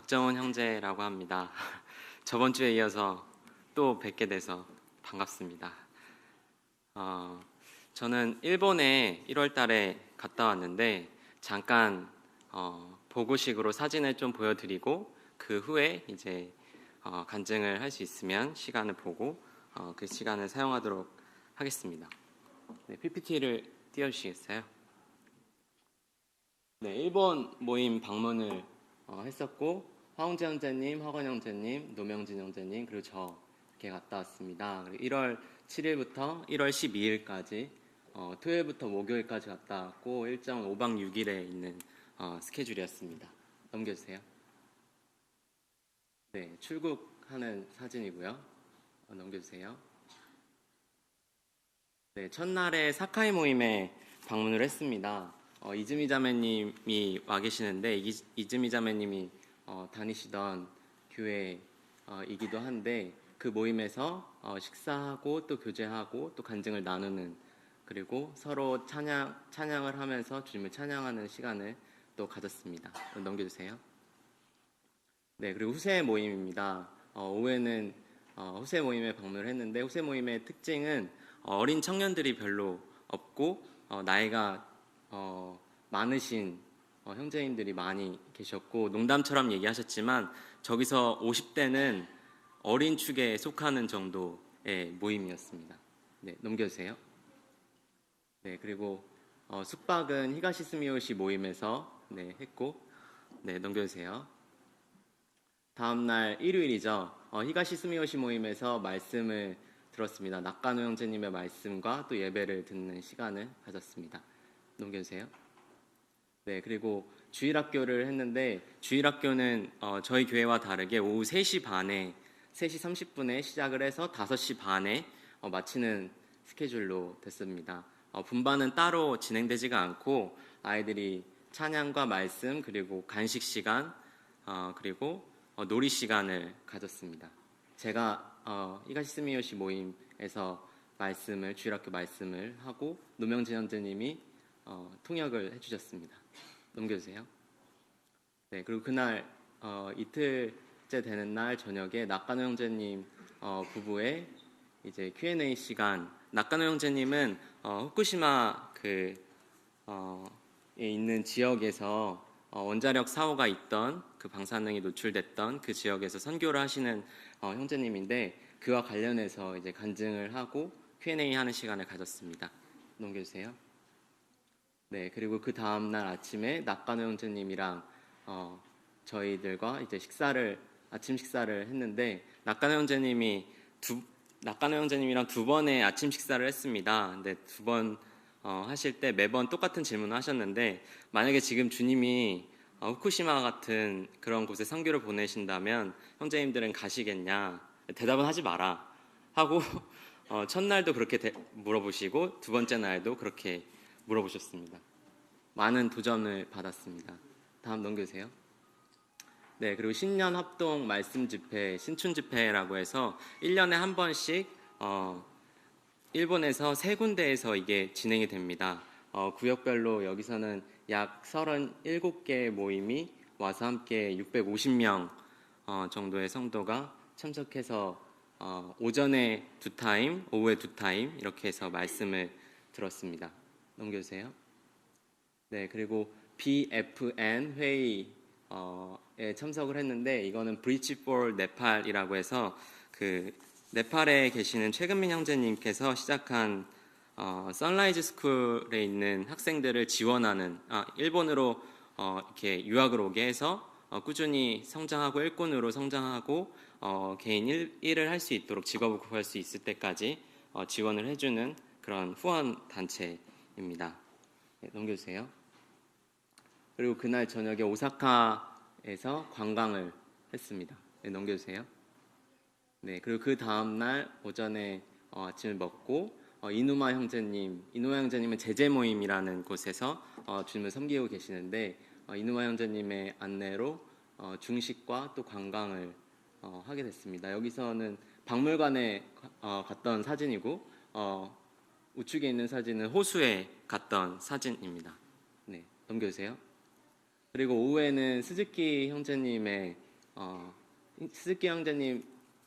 박정훈 형제라고 합니다. 저번 주에 이어서 또 뵙게 돼서 반갑습니다. 저는 일본에 1월 달에 갔다 왔는데 잠깐 보고식으로 사진을 좀 보여드리고 그 후에 이제 간증을 할 수 있으면 시간을 보고 그 시간을 사용하도록 하겠습니다. 네, PPT를 띄워주시겠어요? 네, 일본 모임 방문을 했었고 화홍재 형제님, 허건 형제님, 노명진 형제님 그리고 저 이렇게 갔다 왔습니다. 그리고 1월 7일부터 1월 12일까지 토요일부터 목요일까지 갔다 왔고 일정은 5박 6일에 있는 스케줄이었습니다. 넘겨주세요. 네, 출국하는 사진이고요. 넘겨주세요. 네, 첫날에 사카이 모임에 방문을 했습니다. 이즈미 자매님이 와 계시는데 이즈미 자매님이 다니시던 교회이기도 한데 그 모임에서 식사하고 또 교제하고 또 간증을 나누는 그리고 서로 찬양을 하면서 주님을 찬양하는 시간을 또 가졌습니다. 넘겨주세요. 네, 그리고 후세 모임입니다. 오후에는 후세 모임에 방문을 했는데 후세 모임의 특징은 어린 청년들이 별로 없고 나이가 많으신 형제님들이 많이 계셨고 농담처럼 얘기하셨지만 저기서 50대는 어린 축에 속하는 정도의 모임이었습니다. 네, 넘겨주세요. 네, 그리고 숙박은 히가시스미요시 모임에서 했고 넘겨주세요. 다음날 일요일이죠. 히가시스미요시 모임에서 말씀을 들었습니다. 낙가노 형제님의 말씀과 또 예배를 듣는 시간을 가졌습니다. 넘겨주세요. 네, 그리고 주일학교를 했는데 주일학교는 저희 교회와 다르게 오후 3시 30분에 시작을 해서 5시 반에 마치는 스케줄로 됐습니다. 분반은 따로 진행되지가 않고 아이들이 찬양과 말씀 그리고 간식 시간 그리고 놀이 시간을 가졌습니다. 제가 히가시스미요시 모임에서 주일학교 말씀을 하고 노명진 형제님이 통역을 해주셨습니다. 넘겨주세요. 네, 그리고 그날 이틀째 되는 날 저녁에 낙가노 형제님 부부의 이제 Q&A 시간. 낙가노 형제님은 후쿠시마 있는 지역에서 원자력 사고가 있던 그 방사능이 노출됐던 그 지역에서 선교를 하시는 형제님인데 그와 관련해서 이제 간증을 하고 Q&A 하는 시간을 가졌습니다. 넘겨주세요. 네, 그리고 그 다음 날 아침에 낙가노 형제님이랑 저희들과 이제 아침 식사를 했는데 낙가노 형제님이랑 두 번의 아침 식사를 했습니다. 근데 두 번 하실 때 매번 똑같은 질문을 하셨는데 만약에 지금 주님이 후쿠시마 같은 그런 곳에 선교를 보내신다면 형제님들은 가시겠냐? 대답은 하지 마라 하고 첫날도 그렇게 물어보시고 두 번째 날도 그렇게 물어보셨습니다. 많은 도전을 받았습니다. 다음 넘겨주세요. 네, 그리고 신년 합동 말씀 집회, 신춘 집회라고 해서 1년에 한 번씩 일본에서 3군데에서 이게 진행이 됩니다. 구역별로 여기서는 약 37개의 모임이 와서 함께 650명 정도의 성도가 참석해서 오전에 2타임, 오후에 2타임 이렇게 해서 말씀을 들었습니다. 넘겨주세요. 네, 그리고 BFN 회의에 참석을 했는데 이거는 Bridge for 네팔이라고 해서 그 네팔에 계시는 최근민 형제님께서 시작한 선라이즈 스쿨에 있는 학생들을 지원하는 일본으로 이렇게 유학을 오게 해서 꾸준히 성장하고 일꾼으로 성장하고 개인 일을 할 수 있도록 직업을 구할 수 있을 때까지 지원을 해주는 그런 후원 단체입니다. 네, 넘겨주세요. 그리고 그날 저녁에 오사카에서 관광을 했습니다. 네, 넘겨주세요. 네, 그리고 그 다음날 오전에 아침을 먹고 이누마 형제님은 제재 모임이라는 곳에서 주님을 섬기고 계시는데 이누마 형제님의 안내로 중식과 또 관광을 하게 됐습니다. 여기서는 박물관에 갔던 사진이고 우측에 있는 사진은 호수에 갔던 사진입니다. 네, 넘겨주세요. 그리고 오후에는 스즈키 형제님의 스즈키 형제님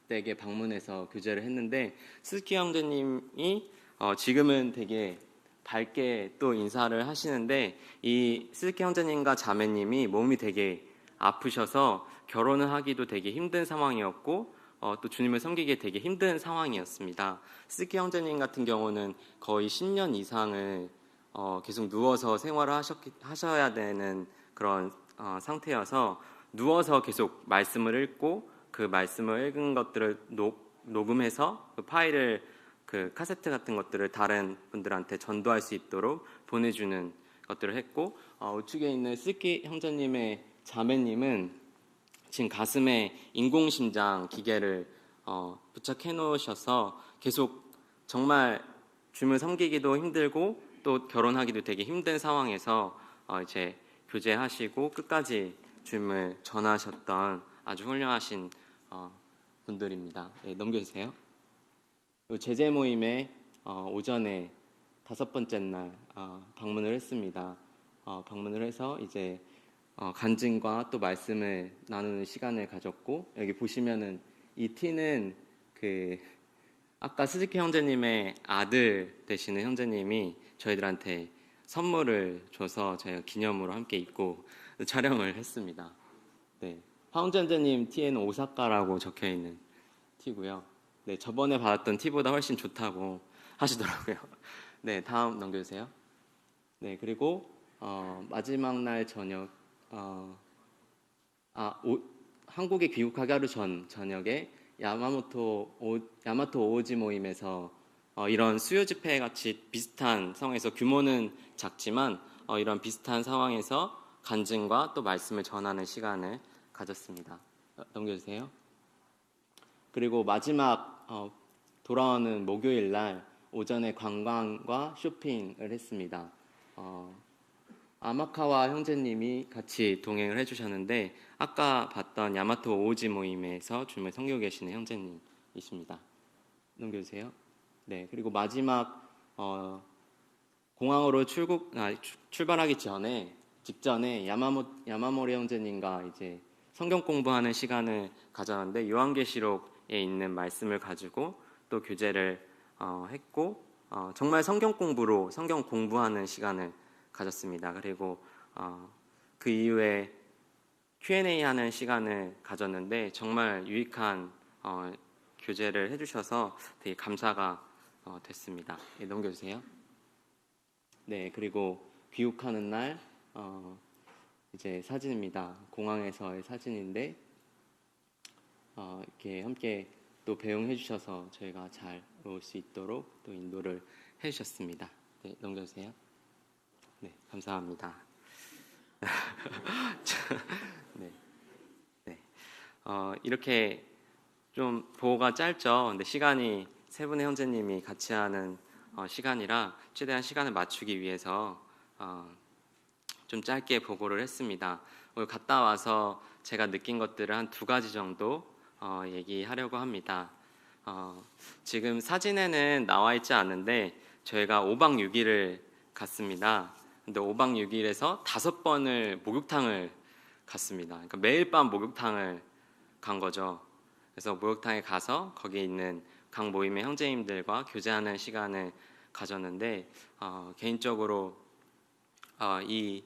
댁에 방문해서 교제를 했는데 스즈키 형제님이 지금은 되게 밝게 또 인사를 하시는데 이 스즈키 형제님과 자매님이 몸이 되게 아프셔서 결혼을 하기도 되게 힘든 상황이었고 또 주님을 섬기기 되게 힘든 상황이었습니다. 스즈키 형제님 같은 경우는 거의 10년 이상을 계속 누워서 생활을 하셔야 되는 그런 상태여서 누워서 계속 말씀을 읽고 그 말씀을 읽은 것들을 녹음해서 그 파일을 그 카세트 같은 것들을 다른 분들한테 전도할 수 있도록 보내주는 것들을 했고 우측에 있는 스즈키 형제님의 자매님은 지금 가슴에 인공심장 기계를 부착해 놓으셔서 계속 정말 주님을 섬기기도 힘들고 또 결혼하기도 되게 힘든 상황에서 이제 교제하시고 끝까지 주님을 전하셨던 아주 훌륭하신 분들입니다. 네, 넘겨주세요. 제재 모임에 오전에 5번째 날 방문을 했습니다. 방문을 해서 이제 간증과 또 말씀을 나누는 시간을 가졌고 여기 보시면은 이 티는 그 아까 스즈키 형제님의 아들 되시는 형제님이 저희들한테 선물을 줘서 저희가 기념으로 함께 입고 촬영을 했습니다. 네, 황훈재 형제님 티에는 오사카라고 적혀 있는 티고요. 네, 저번에 받았던 티보다 훨씬 좋다고 하시더라고요. 네, 다음 넘겨주세요. 네, 그리고 마지막 날 저녁 한국에 귀국하기 하루 전 저녁에 야마토 오오지 모임에서 이런 수요 집회 같이 비슷한 상황에서 규모는 작지만 이런 비슷한 상황에서 간증과 또 말씀을 전하는 시간을 가졌습니다. 넘겨주세요. 그리고 마지막 돌아오는 목요일 날 오전에 관광과 쇼핑을 했습니다. 아마카와 형제님이 같이 동행을 해주셨는데 아까 봤던 야마토 오오지 모임에서 주님을 섬기고 계시는 형제님이십니다. 넘겨주세요. 네, 그리고 마지막 공항으로 출발하기 직전에 야마모리 형제님과 이제 성경 공부하는 시간을 가졌는데 요한계시록에 있는 말씀을 가지고 또 교제를 했고 정말 성경 공부하는 시간을 가졌습니다. 그리고 그 이후에 Q&A 하는 시간을 가졌는데 정말 유익한 교제를 해주셔서 되게 감사가 됐습니다. 네, 넘겨주세요. 네, 그리고 귀국하는 날 이제 사진입니다. 공항에서의 사진인데 이렇게 함께 또 배웅해 주셔서 저희가 잘 올 수 있도록 또 인도를 해주셨습니다. 네, 넘겨주세요. 네, 감사합니다. 네, 네. 이렇게 좀 보고가 짧죠. 근데 시간이 세 분의 형제님이 같이 하는 시간이라 최대한 시간을 맞추기 위해서 좀 짧게 보고를 했습니다. 오늘 갔다 와서 제가 느낀 것들을 한 2가지 정도 얘기하려고 합니다. 지금 사진에는 나와 있지 않은데 저희가 5박 6일을 갔습니다. 근데 5박 6일에서 5번을 목욕탕을 갔습니다. 그러니까 매일 밤 목욕탕을 간 거죠. 그래서 목욕탕에 가서 거기에 있는 각 모임의 형제님들과 교제하는 시간을 가졌는데 개인적으로 이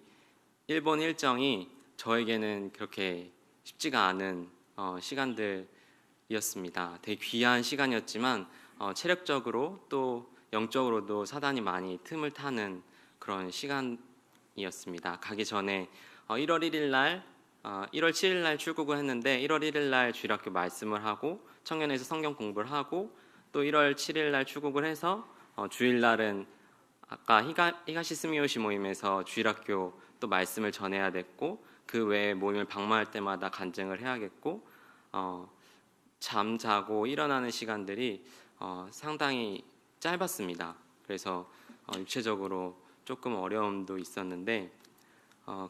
일본 일정이 저에게는 그렇게 쉽지가 않은 시간들이었습니다. 되게 귀한 시간이었지만 체력적으로 또 영적으로도 사단이 많이 틈을 타는 그런 시간이었습니다. 가기 전에 1월 1일 날 1월 7일 날 출국을 했는데 1월 1일 날 주일학교 말씀을 하고 청년에서 성경 공부를 하고 또 1월 7일 날 출국을 해서 주일 날은 아까 히가시 스미요시 모임에서 주일학교 또 말씀을 전해야 됐고 그 외에 모임을 방문할 때마다 간증을 해야겠고 잠자고 일어나는 시간들이 상당히 짧았습니다. 그래서 육체적으로 조금 어려움도 있었는데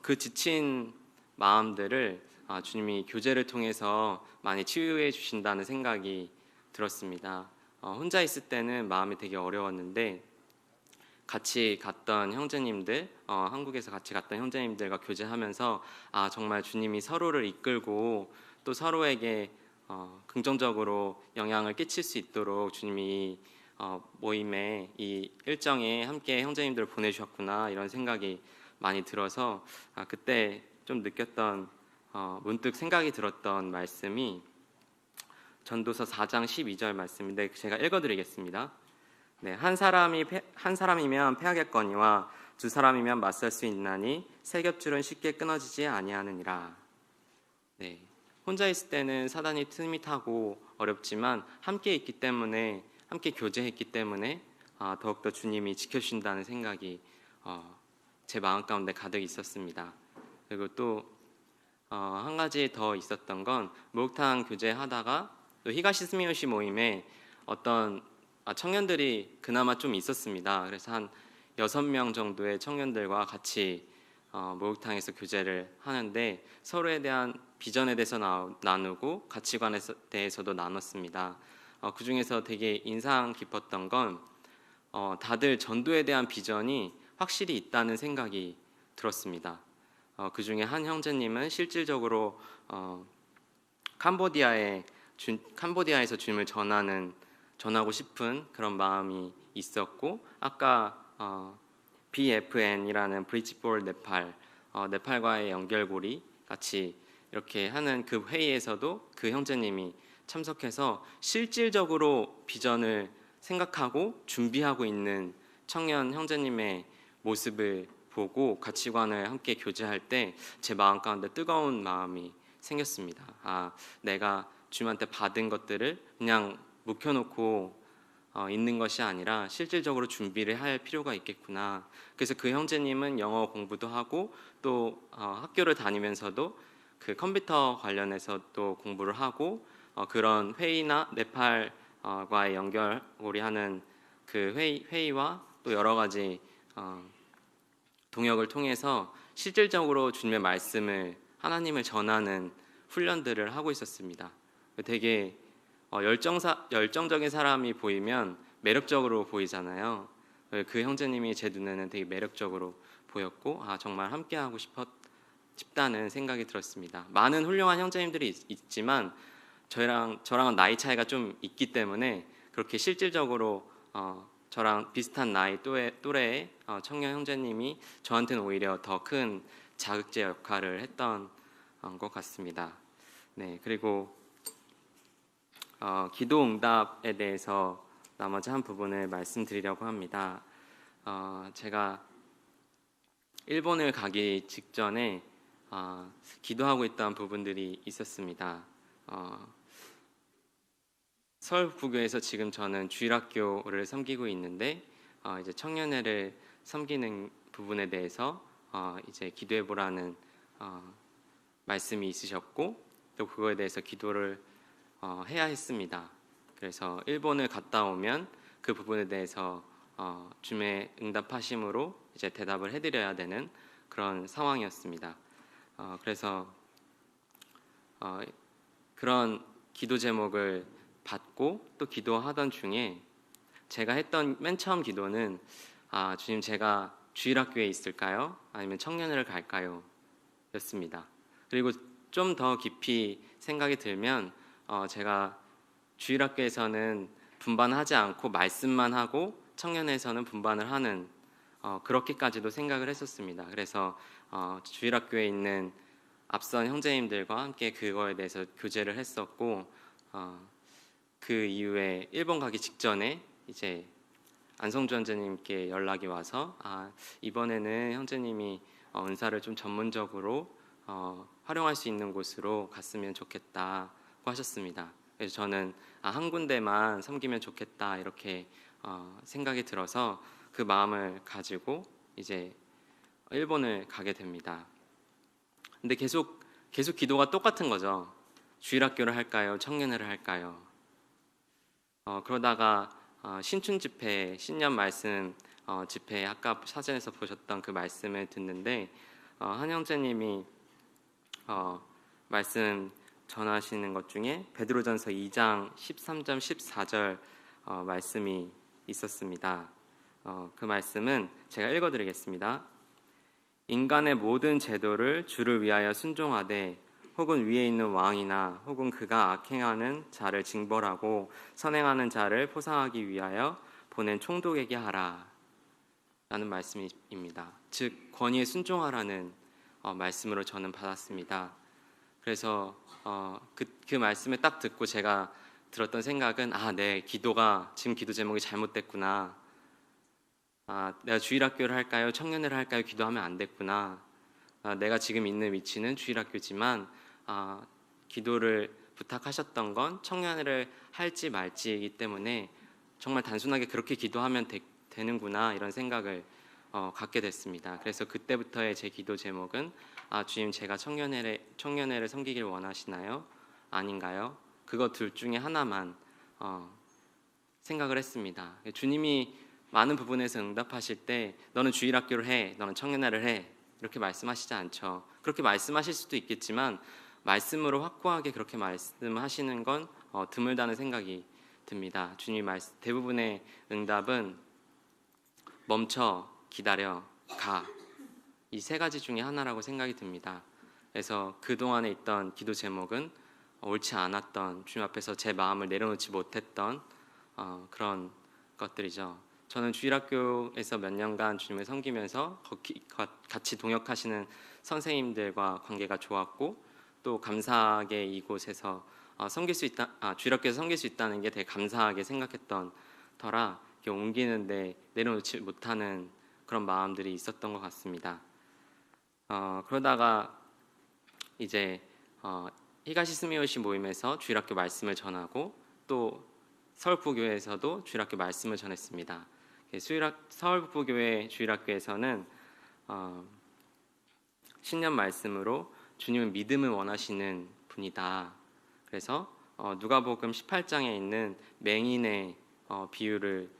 그 지친 마음들을 주님이 교제를 통해서 많이 치유해 주신다는 생각이 들었습니다. 혼자 있을 때는 마음이 되게 어려웠는데 같이 갔던 형제님들, 한국에서 같이 갔던 형제님들과 교제하면서 정말 주님이 서로를 이끌고 또 서로에게 긍정적으로 영향을 끼칠 수 있도록 주님이 모임에 이 일정에 함께 형제님들을 보내주셨구나 이런 생각이 많이 들어서 그때 좀 느꼈던 문득 생각이 들었던 말씀이 전도서 4장 12절 말씀인데 제가 읽어드리겠습니다. 네, 한 사람이면 패하겠거니와 두 사람이면 맞설 수 있나니 세 겹줄은 쉽게 끊어지지 아니하느니라. 네, 혼자 있을 때는 사단이 틈이 타고 어렵지만 함께 있기 때문에 함께 교제했기 때문에 더욱더 주님이 지켜주신다는 생각이 제 마음 가운데 가득 있었습니다. 그리고 또 한 가지 더 있었던 건 목욕탕 교제하다가 또 히가시스미요시 모임에 어떤 청년들이 그나마 좀 있었습니다. 그래서 한 6명 정도의 청년들과 같이 목욕탕에서 교제를 하는데 서로에 대한 비전에 대해서 나누고 가치관에 대해서도 나눴습니다. 그 중에서 되게 인상 깊었던 건 다들 전도에 대한 비전이 확실히 있다는 생각이 들었습니다. 그 중에 한 형제님은 실질적으로 캄보디아에서 주님을 전하고 싶은 그런 마음이 있었고, 아까 BFN이라는 브릿지 폴 네팔, 네팔과의 연결고리 같이 이렇게 하는 그 회의에서도 그 형제님이 참석해서 실질적으로 비전을 생각하고 준비하고 있는 청년 형제님의 모습을 보고 가치관을 함께 교제할 때 제 마음 가운데 뜨거운 마음이 생겼습니다. 내가 주님한테 받은 것들을 그냥 묵혀놓고 있는 것이 아니라 실질적으로 준비를 할 필요가 있겠구나. 그래서 그 형제님은 영어 공부도 하고 또 학교를 다니면서도 그 컴퓨터 관련해서 또 공부를 하고 그런 회의나 네팔과의 연결고리하는 그 회의와 또 여러 가지 동역을 통해서 실질적으로 주님의 말씀을 하나님을 전하는 훈련들을 하고 있었습니다. 되게 열정적인 사람이 보이면 매력적으로 보이잖아요. 그 형제님이 제 눈에는 되게 매력적으로 보였고 정말 함께하고 싶다는 생각이 들었습니다. 많은 훌륭한 형제님들이 있지만 저랑은 나이 차이가 좀 있기 때문에 그렇게 실질적으로 저랑 비슷한 나이 또래의 청년 형제님이 저한테는 오히려 더 큰 자극제 역할을 했던 것 같습니다. 네, 그리고 기도 응답에 대해서 나머지 한 부분을 말씀드리려고 합니다. 제가 일본을 가기 직전에 기도하고 있던 부분들이 있었습니다. 서울북교에서 지금 저는 주일학교를 섬기고 있는데 이제 청년회를 섬기는 부분에 대해서 이제 기도해 보라는 말씀이 있으셨고 또 그거에 대해서 기도를 해야 했습니다. 그래서 일본을 갔다 오면 그 부분에 대해서 주님의 응답하심으로 이제 대답을 해드려야 되는 그런 상황이었습니다. 그래서 그런 기도 제목을 받고 또 기도하던 중에 제가 했던 맨 처음 기도는 주님, 제가 주일학교에 있을까요? 아니면 청년회를 갈까요? 였습니다. 그리고 좀 더 깊이 생각이 들면 제가 주일학교에서는 분반하지 않고 말씀만 하고 청년회에서는 분반을 하는 그렇게까지도 생각을 했었습니다. 그래서 주일학교에 있는 앞선 형제님들과 함께 그거에 대해서 교제를 했었고 그 이후에 일본 가기 직전에 이제 안성주 형제님께 연락이 와서 이번에는 형제님이 은사를 좀 전문적으로 활용할 수 있는 곳으로 갔으면 좋겠다고 하셨습니다. 그래서 저는 한 군데만 섬기면 좋겠다 이렇게 생각이 들어서 그 마음을 가지고 이제 일본을 가게 됩니다. 근데 계속 기도가 똑같은 거죠. 주일학교를 할까요? 청년회를 할까요? 그러다가 신춘 집회, 신년 말씀 집회, 아까 사전에서 보셨던 그 말씀을 듣는데 한 형제님이 말씀 전하시는 것 중에 베드로전서 2장 13절 14절 말씀이 있었습니다. 그 말씀은 제가 읽어드리겠습니다. 인간의 모든 제도를 주를 위하여 순종하되 혹은 위에 있는 왕이나 혹은 그가 악행하는 자를 징벌하고 선행하는 자를 포상하기 위하여 보낸 총독에게 하라 라는 말씀입니다. 즉 권위에 순종하라는 말씀으로 저는 받았습니다. 그래서 그 말씀을 딱 듣고 제가 들었던 생각은 내 기도가 지금 기도 제목이 잘못됐구나. 내가 주일학교를 할까요? 청년회를 할까요? 기도하면 안 됐구나. 내가 지금 있는 위치는 주일학교지만 기도를 부탁하셨던 건 청년회를 할지 말지이기 때문에 정말 단순하게 그렇게 기도하면 되는구나 이런 생각을 갖게 됐습니다. 그래서 그때부터의 제 기도 제목은 주님 제가 청년회를 섬기길 원하시나요? 아닌가요? 그거 둘 중에 하나만 생각을 했습니다. 주님이 많은 부분에서 응답하실 때 너는 주일학교를 해, 너는 청년회를 해 이렇게 말씀하시지 않죠. 그렇게 말씀하실 수도 있겠지만 말씀으로 확고하게 그렇게 말씀하시는 건 드물다는 생각이 듭니다. 주님 대부분의 응답은 멈춰, 기다려, 가. 이 세 가지 중에 하나라고 생각이 듭니다. 그래서 그동안에 있던 기도 제목은 옳지 않았던, 주님 앞에서 제 마음을 내려놓지 못했던 그런 것들이죠. 저는 주일학교에서 몇 년간 주님을 섬기면서 같이 동역하시는 선생님들과 관계가 좋았고 또 감사하게 이곳에서 주일학교에서 섬길 수 있다는 게 되게 감사하게 생각했던 터라 옮기는데 내려놓지 못하는 그런 마음들이 있었던 것 같습니다. 그러다가 이제 히가시 스미요시 모임에서 주일학교 말씀을 전하고 또 서울북교회에서도 주일학교 말씀을 전했습니다. 서울북교회 주일학교에서는 신년 말씀으로 주님은 믿음을 원하시는 분이다. 그래서 누가복음 18장에 있는 맹인의 비유를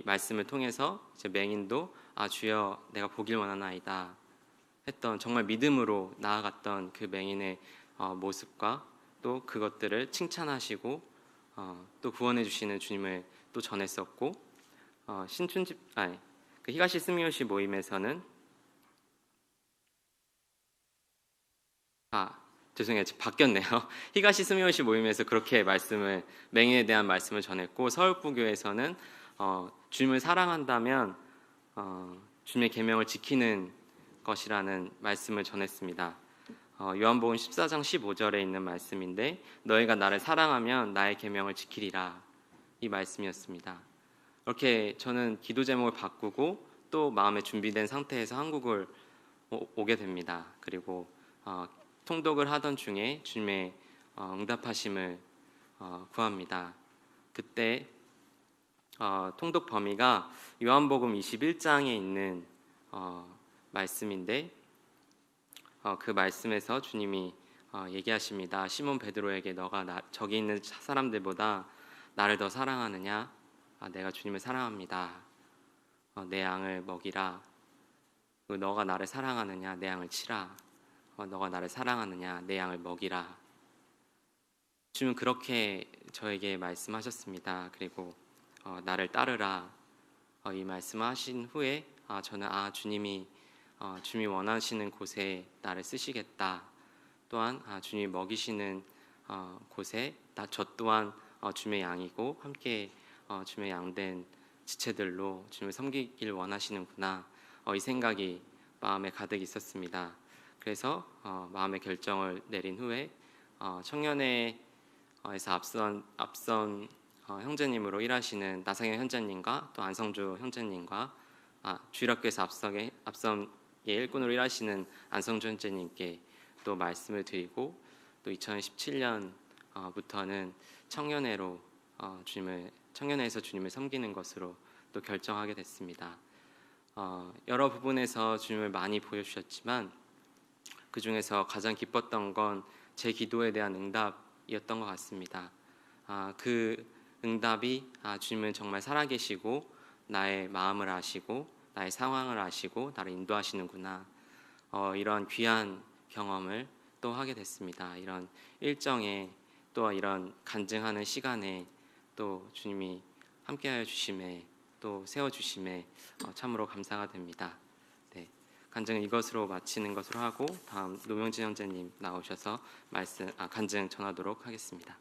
말씀을 통해서 이제 맹인도 주여 내가 보길 원하나이다 했던 정말 믿음으로 나아갔던 그 맹인의 모습과 또 그것들을 칭찬하시고 또 구원해 주시는 주님을 또 전했었고 그 히가시 스미요시 모임에서는 죄송해요. 바뀌었네요. 히가시 스미요시 모임에서 그렇게 맹인에 대한 말씀을 전했고 서울부교에서는 주님을 사랑한다면 주님의 계명을 지키는 것이라는 말씀을 전했습니다. 요한복음 14장 15절에 있는 말씀인데 너희가 나를 사랑하면 나의 계명을 지키리라 이 말씀이었습니다. 이렇게 저는 기도 제목을 바꾸고 또 마음에 준비된 상태에서 한국을 오게 됩니다. 그리고 통독을 하던 중에 주님의 응답하심을 구합니다. 그때 통독 범위가 요한복음 21장에 있는 말씀인데 그 말씀에서 주님이 얘기하십니다. 시몬 베드로에게 너가 저기 있는 사람들보다 나를 더 사랑하느냐? 내가 주님을 사랑합니다. 내 양을 먹이라. 너가 나를 사랑하느냐? 내 양을 치라. 너가 나를 사랑하느냐? 내 양을 먹이라. 주님은 그렇게 저에게 말씀하셨습니다. 그리고 나를 따르라. 이 말씀하신 후에 저는 주님이 원하시는 곳에 나를 쓰시겠다. 또한 주님이 먹이시는 곳에 저 또한 주님의 양이고 함께 주님의 양된 지체들로 주님을 섬기길 원하시는구나. 이 생각이 마음에 가득 있었습니다. 그래서 마음의 결정을 내린 후에 청년회에서 앞선 형제님으로 일하시는 나상현 형제님과 또 안성주 형제님과 주일학교에서 앞선 일꾼으로 일하시는 안성주 형제님께 또 말씀을 드리고 또 2017년부터는 청년회에서 주님을 섬기는 것으로 또 결정하게 됐습니다. 여러 부분에서 주님을 많이 보여주셨지만 그 중에서 가장 기뻤던 건 제 기도에 대한 응답이었던 것 같습니다. 그 응답이 주님은 정말 살아계시고 나의 마음을 아시고 나의 상황을 아시고 나를 인도하시는구나. 이런 귀한 경험을 또 하게 됐습니다. 이런 일정에 또 이런 간증하는 시간에 또 주님이 함께하여 주심에 또 세워주심에 참으로 감사가 됩니다. 네. 간증은 이것으로 마치는 것으로 하고 다음 노명진 형제님 나오셔서 간증 전하도록 하겠습니다.